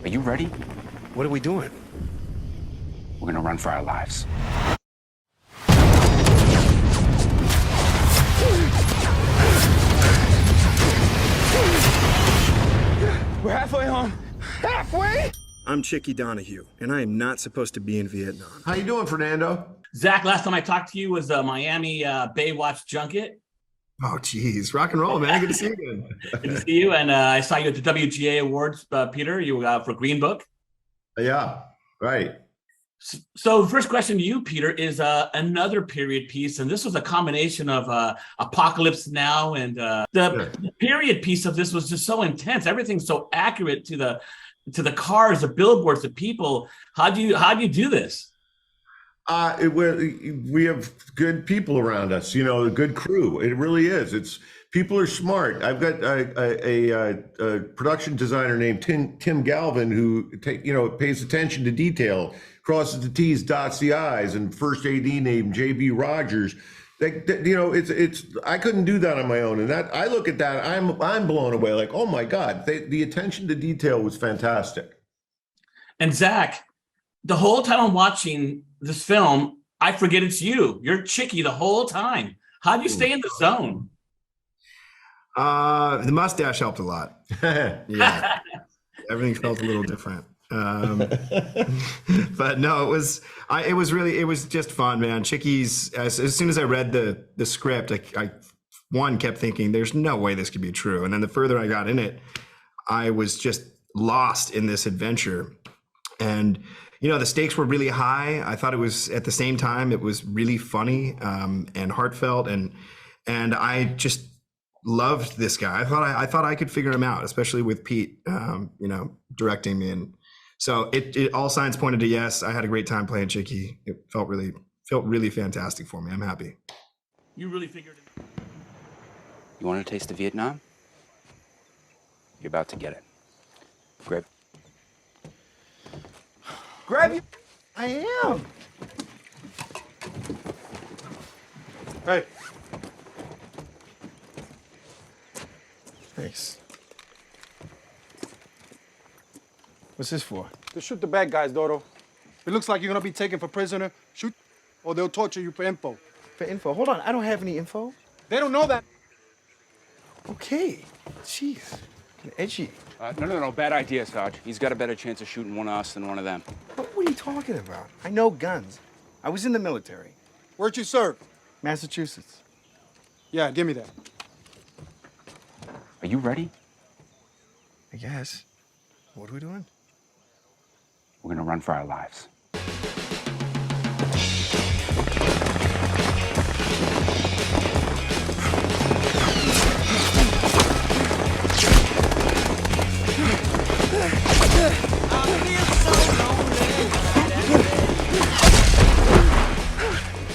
Are you ready? What are we doing? We're gonna run for our lives. We're halfway home. Halfway? I'm Chickie Donahue, and I am not supposed to be in Vietnam. How you doing, Fernando? Zach, last time I talked to you was Miami Baywatch junket. Oh, geez. Rock and roll, man. Good to see you again. Good to see you. And I saw you at the WGA Awards, Peter. You for Green Book. Yeah, right. So the first question to you, Peter, is another period piece. And this was a combination of Apocalypse Now and the period piece of this was just so intense. Everything's so accurate to the cars, the billboards, the people. How do you do this? We have good people around us, you know, a good crew. It really is. People are smart. I've got a production designer named Tim Galvin who pays attention to detail, crosses the T's, dots the I's, and first AD named JB Rogers. I couldn't do that on my own, and that I look at that, I'm blown away. Like, oh my God, the attention to detail was fantastic. And Zach, the whole time I'm watching this film, I forget it's you. You're Chickie the whole time. How do you stay in the zone? The mustache helped a lot. Yeah, everything felt a little different. But no, it was just fun, man. Chickie's, as soon as I read the script, I kept thinking there's no way this could be true. And then the further I got in it, I was just lost in this adventure. And the stakes were really high. I thought it was, at the same time, it was really funny and heartfelt, and I just loved this guy. I thought I could figure him out, especially with Pete, directing me. And so it all signs pointed to yes. I had a great time playing Chickie. It felt really fantastic for me. I'm happy. You really figured it. You want a taste of Vietnam? You're about to get it. Grab you. I am. Hey. Thanks. What's this for? To shoot the bad guys, Dodo. It looks like you're gonna be taken for prisoner. Shoot, or they'll torture you for info. For info? Hold on, I don't have any info. They don't know that. Okay. Jeez. Edgy. No, bad idea, Sarge. He's got a better chance of shooting one of us than one of them. What are you talking about? I know guns. I was in the military. Where'd you serve? Massachusetts. Yeah, give me that. Are you ready? I guess. What are we doing? We're gonna run for our lives.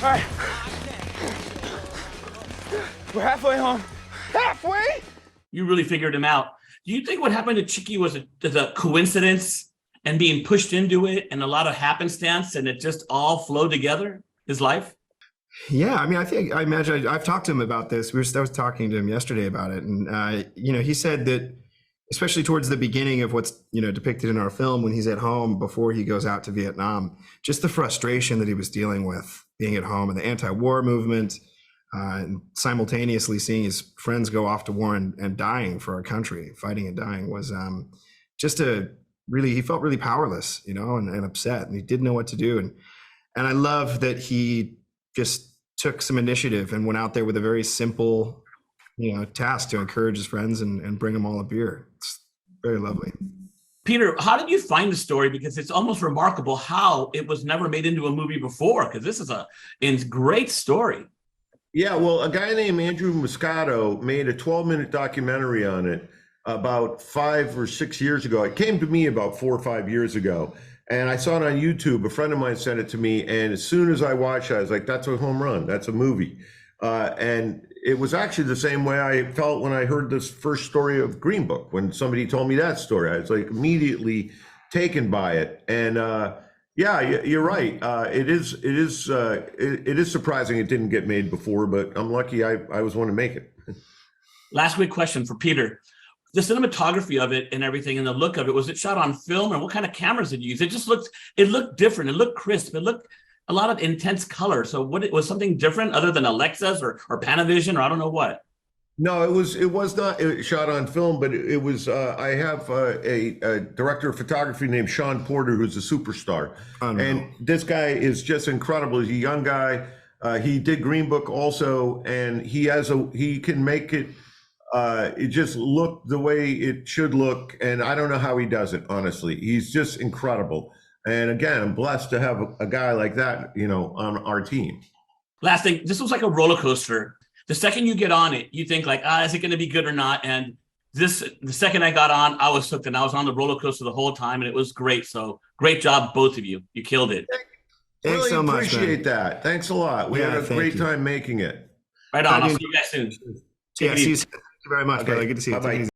All right. We're halfway home. Halfway? You really figured him out. Do you think what happened to Chickie was a coincidence and being pushed into it and a lot of happenstance and it just all flowed together, his life? Yeah, I mean, I imagine I've talked to him about this. I was talking to him yesterday about it. And, he said that, especially towards the beginning of what's, depicted in our film, when he's at home before he goes out to Vietnam, just the frustration that he was dealing with being at home and the anti-war movement, and simultaneously seeing his friends go off to war and dying for our country, fighting and dying, was he felt really powerless, and upset, and he didn't know what to do. And I love that he just took some initiative and went out there with a very simple, task to encourage his friends and bring them all a beer. It's very lovely. Peter, how did you find the story? Because it's almost remarkable how it was never made into a movie before, because this is a great story. Yeah, well, a guy named Andrew Moscato made a 12-minute documentary on it about 5 or 6 years ago. It came to me about 4 or 5 years ago, and I saw it on YouTube. A friend of mine sent it to me, and as soon as I watched it, I was like, that's a home run. That's a movie. And it was actually the same way I felt when I heard this first story of Green Book. When somebody told me that story, I was like immediately taken by it. And yeah, you're right. It is surprising it didn't get made before, but I'm lucky I was one to make it. Last quick question for Peter. the cinematography of it and everything and the look of it, was it shot on film, and what kind of cameras did you use? It looked different. It looked crisp. It looked a lot of intense color. So it was something different other than Alexa's or Panavision or I don't know what. No, it was not shot on film, but it was. I have a director of photography named Sean Porter, who's a superstar, and this guy is just incredible. He's a young guy. He did Green Book also, and he can make it. It just look the way it should look, and I don't know how he does it. Honestly, he's just incredible. And again, I'm blessed to have a guy like that, on our team. Last thing, this was like a roller coaster. The second you get on it, you think like, is it going to be good or not? And the second I got on, I was hooked, and I was on the roller coaster the whole time, and it was great. So great job, both of you. You killed it. Thanks really so much. Appreciate that. Thanks a lot. We had a great time making it. Right on. I'll see you guys soon. Yeah, see you soon. Thank you very much, brother. Good to see you. Bye-bye.